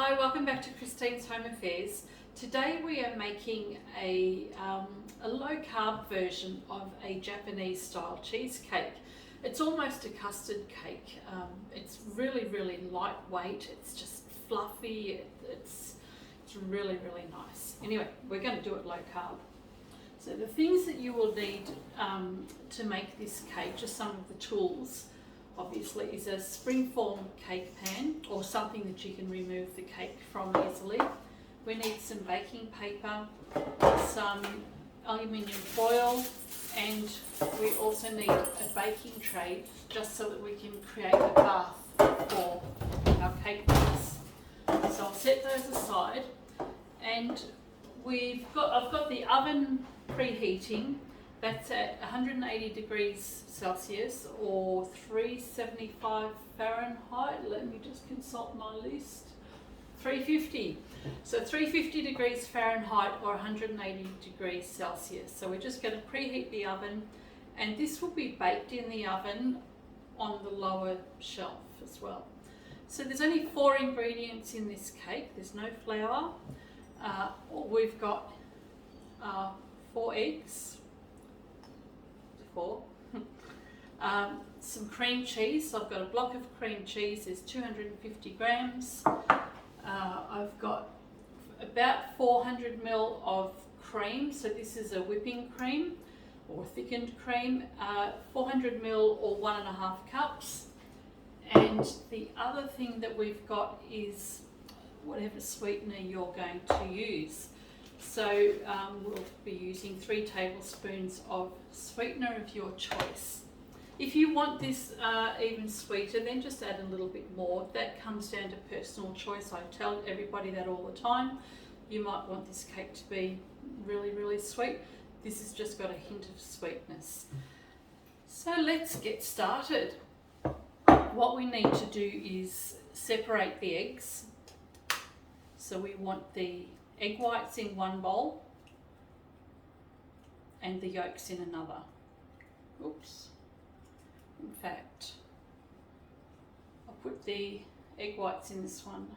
Hi, welcome back to Christine's Home Affairs. Today we are making a low carb version of a Japanese style cheesecake. It's almost a custard cake. It's really lightweight. It's just fluffy. It's really nice. Anyway, we're going to do it low carb. So the things that you will need to make this cake, just some of the tools, obviously, is a springform cake pan or something that you can remove the cake from easily. We need some baking paper, some aluminium foil, and we also need a baking tray just so that we can create a bath for our cake mix. So I'll set those aside, and I've got the oven preheating. That's at 180 degrees Celsius or 375 Fahrenheit. Let me just consult my list. 350. So 350 degrees Fahrenheit or 180 degrees Celsius. So we're just going to preheat the oven, and this will be baked in the oven on the lower shelf as well. So there's only 4 ingredients in this cake. There's no flour. We've got 4 eggs. 4. Some cream cheese. So I've got a block of cream cheese. There's 250 grams. I've got about 400 ml of cream. So this is a whipping cream or thickened cream. 400 ml or 1.5 cups. And the other thing that we've got is whatever sweetener you're going to use. So we'll be using 3 tablespoons of sweetener of your choice. If you want this even sweeter, then just add a little bit more. That comes down to personal choice. I tell everybody that all the time. You might want this cake to be really sweet. This has just got a hint of sweetness. So let's get started. What we need to do is separate the eggs. So we want the egg whites in one bowl and the yolks in another. Oops. In fact, I'll put the egg whites in this one.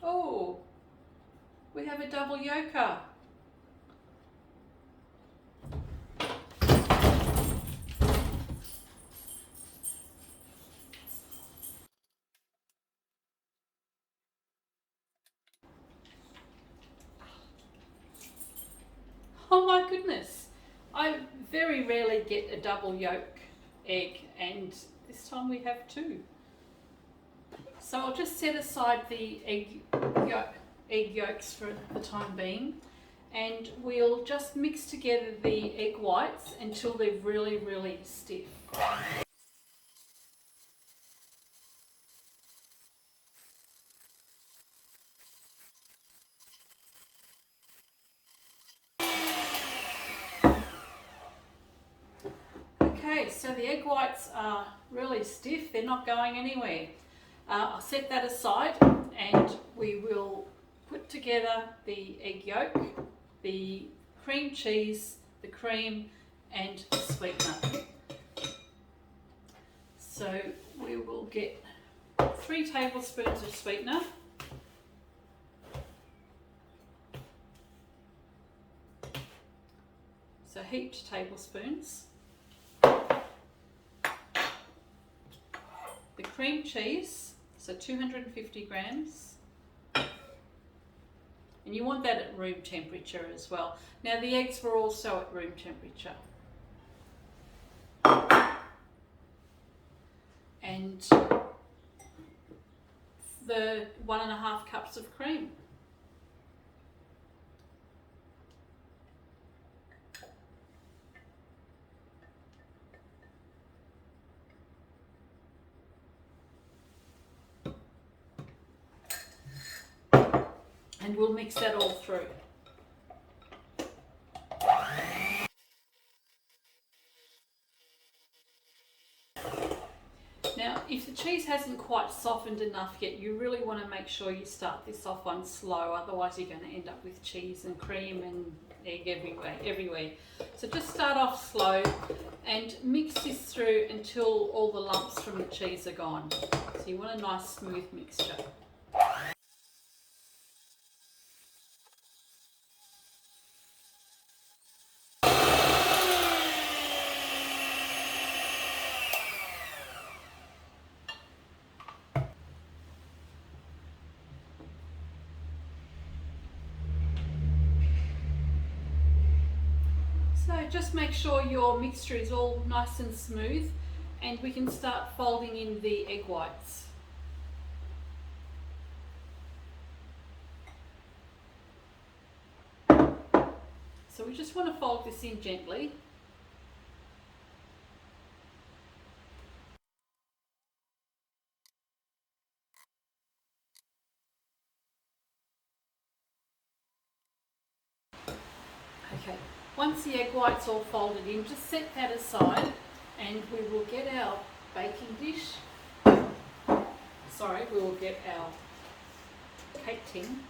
Oh, we have a double yolker. Oh my goodness, I very rarely get a double yolk egg, and this time we have 2. So I'll just set aside the egg yolks for the time being, and we'll just mix together the egg whites until they're really stiff. Okay, so the egg whites are really stiff, they're not going anywhere. I'll set that aside, and we will put together the egg yolk, the cream cheese, the cream, and the sweetener. So we will get 3 tablespoons of sweetener. So heaped tablespoons. The cream cheese, so 250 grams. And you want that at room temperature as well. Now the eggs were also at room temperature. And the 1.5 cups of cream. And we'll mix that all through. Now, if the cheese hasn't quite softened enough yet, you really want to make sure you start this off on slow, otherwise you're going to end up with cheese and cream and egg everywhere. So just start off slow and mix this through until all the lumps from the cheese are gone. So you want a nice smooth mixture. So just make sure your mixture is all nice and smooth, and we can start folding in the egg whites. So we just want to fold this in gently. Okay, once the egg white's all folded in, just set that aside and we will get our baking dish. Sorry, we will get our cake tin.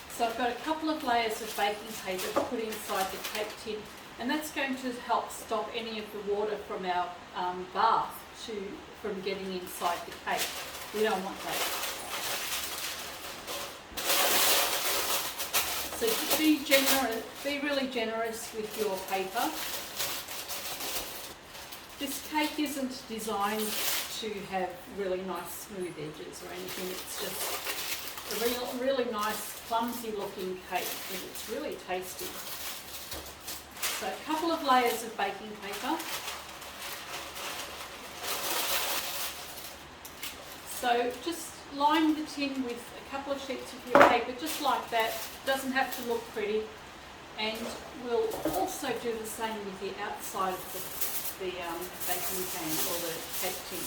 So I've got a couple of layers of baking paper to put inside the cake tin, and that's going to help stop any of the water from our bath from getting inside the cake. We don't want that. So be really generous with your paper. This cake isn't designed to have really nice smooth edges or anything. It's just a really nice clumsy looking cake, but it's really tasty. So a couple of layers of baking paper. So just line the tin with a couple of sheets of your paper, just like that. It doesn't have to look pretty. And we'll also do the same with the outside of the baking pan or the cake tin.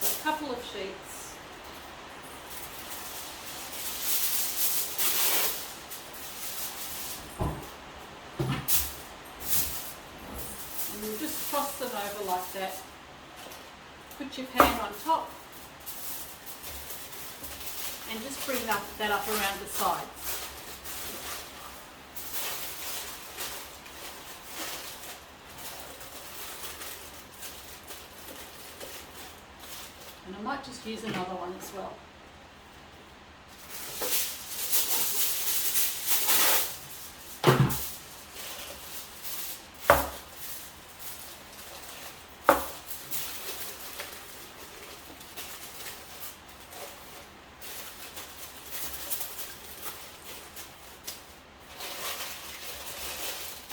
So a couple of sheets. And you just cross them over like that. Put your pan on top and just bring that up around the sides. And I might just use another one as well.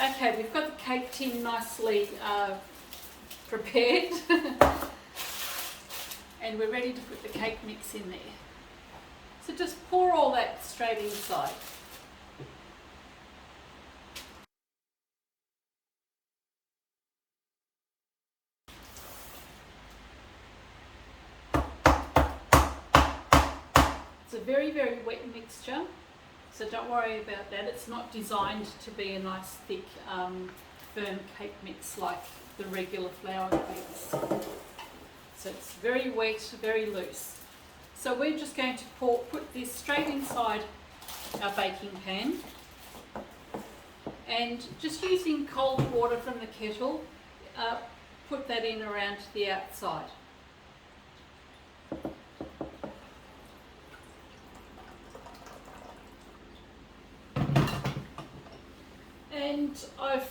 Okay, we've got the cake tin nicely prepared and we're ready to put the cake mix in there. So just pour all that straight inside. It's a very, very wet mixture. So don't worry about that. It's not designed to be a nice thick firm cake mix like the regular flour cakes. So it's very wet, very loose. So we're just going to put this straight inside our baking pan, and just using cold water from the kettle, put that in around the outside. And I've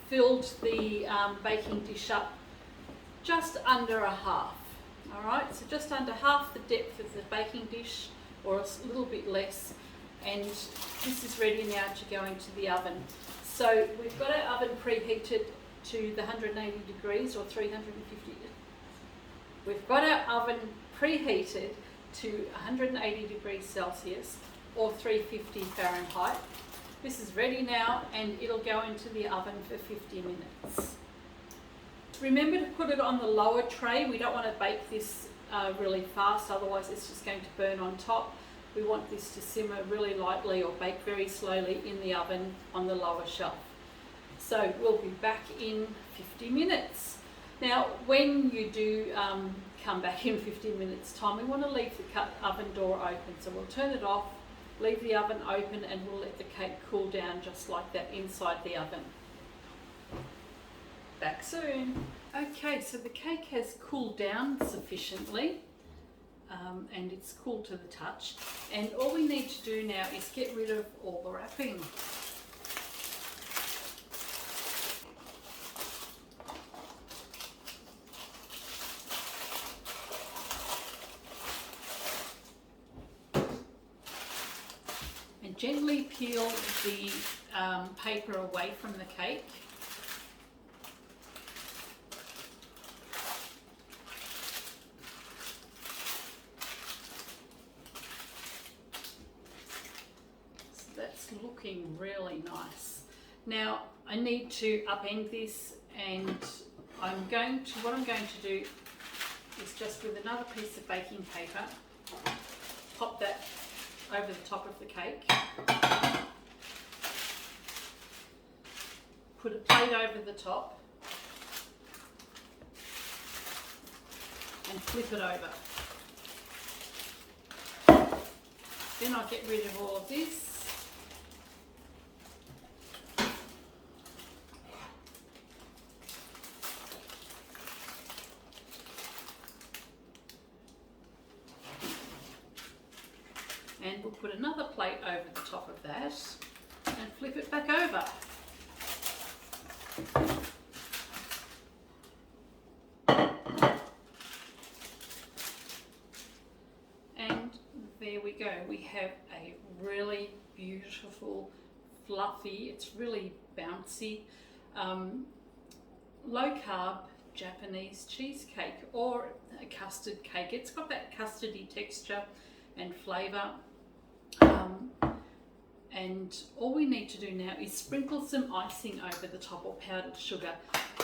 filled the baking dish up just under a half. Alright, so just under half the depth of the baking dish, or a little bit less, and this is ready now to go into the oven. So we've got our oven preheated to the 180 degrees or 350. We've got our oven preheated to 180 degrees Celsius or 350 Fahrenheit. This is ready now and it'll go into the oven for 50 minutes. Remember to put it on the lower tray. We don't want to bake this really fast, otherwise it's just going to burn on top. We want this to simmer really lightly or bake very slowly in the oven on the lower shelf. So we'll be back in 50 minutes. Now when you do come back in 15 minutes time, we want to leave the oven door open, so we'll turn it off, leave the oven open, and we'll let the cake cool down just like that inside the oven. Back soon. Okay, so the cake has cooled down sufficiently. And it's cool to the touch, and all we need to do now is get rid of all the wrapping. And gently peel the paper away from the cake. That's looking really nice. Now I need to upend this, and what I'm going to do is just with another piece of baking paper, pop that over the top of the cake, put a plate over the top and flip it over. Then I'll get rid of all of this. And we'll put another plate over the top of that and flip it back over. And there we go. We have a really beautiful, fluffy, it's really bouncy, low carb Japanese cheesecake, or a custard cake. It's got that custardy texture and flavour. And all we need to do now is sprinkle some icing over the top, or powdered sugar.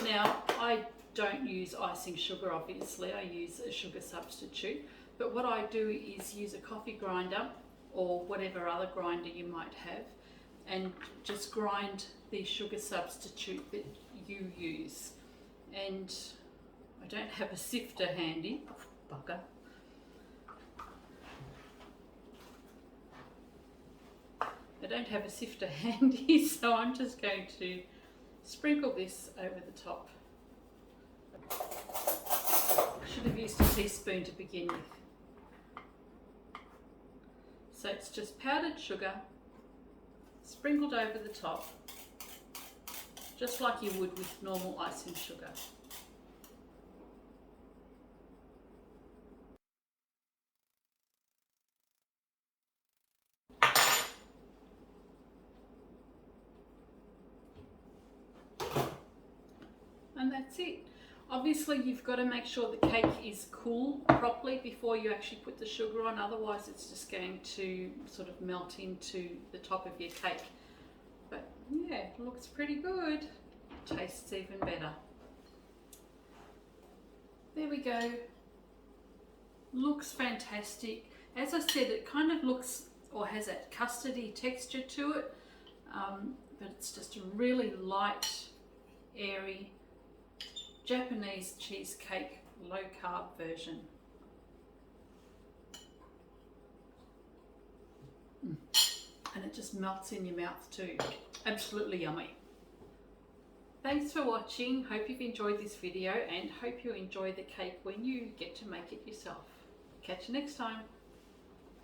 Now I don't use icing sugar, obviously, I use a sugar substitute, but what I do is use a coffee grinder or whatever other grinder you might have, and just grind the sugar substitute that you use. And I don't have a sifter handy, bugger. I don't have a sifter handy, so I'm just going to sprinkle this over the top. I should have used a teaspoon to begin with. So it's just powdered sugar sprinkled over the top, just like you would with normal icing sugar. And that's it. Obviously you've got to make sure the cake is cool properly before you actually put the sugar on, otherwise it's just going to sort of melt into the top of your cake. But yeah, it looks pretty good. Tastes even better. There we go. Looks fantastic. As I said, it kind of looks, or has that custardy texture to it, but it's just a really light, airy Japanese cheesecake, low carb version. And it just melts in your mouth too. Absolutely yummy. Thanks for watching. Hope you've enjoyed this video, and hope you enjoy the cake when you get to make it yourself. Catch you next time.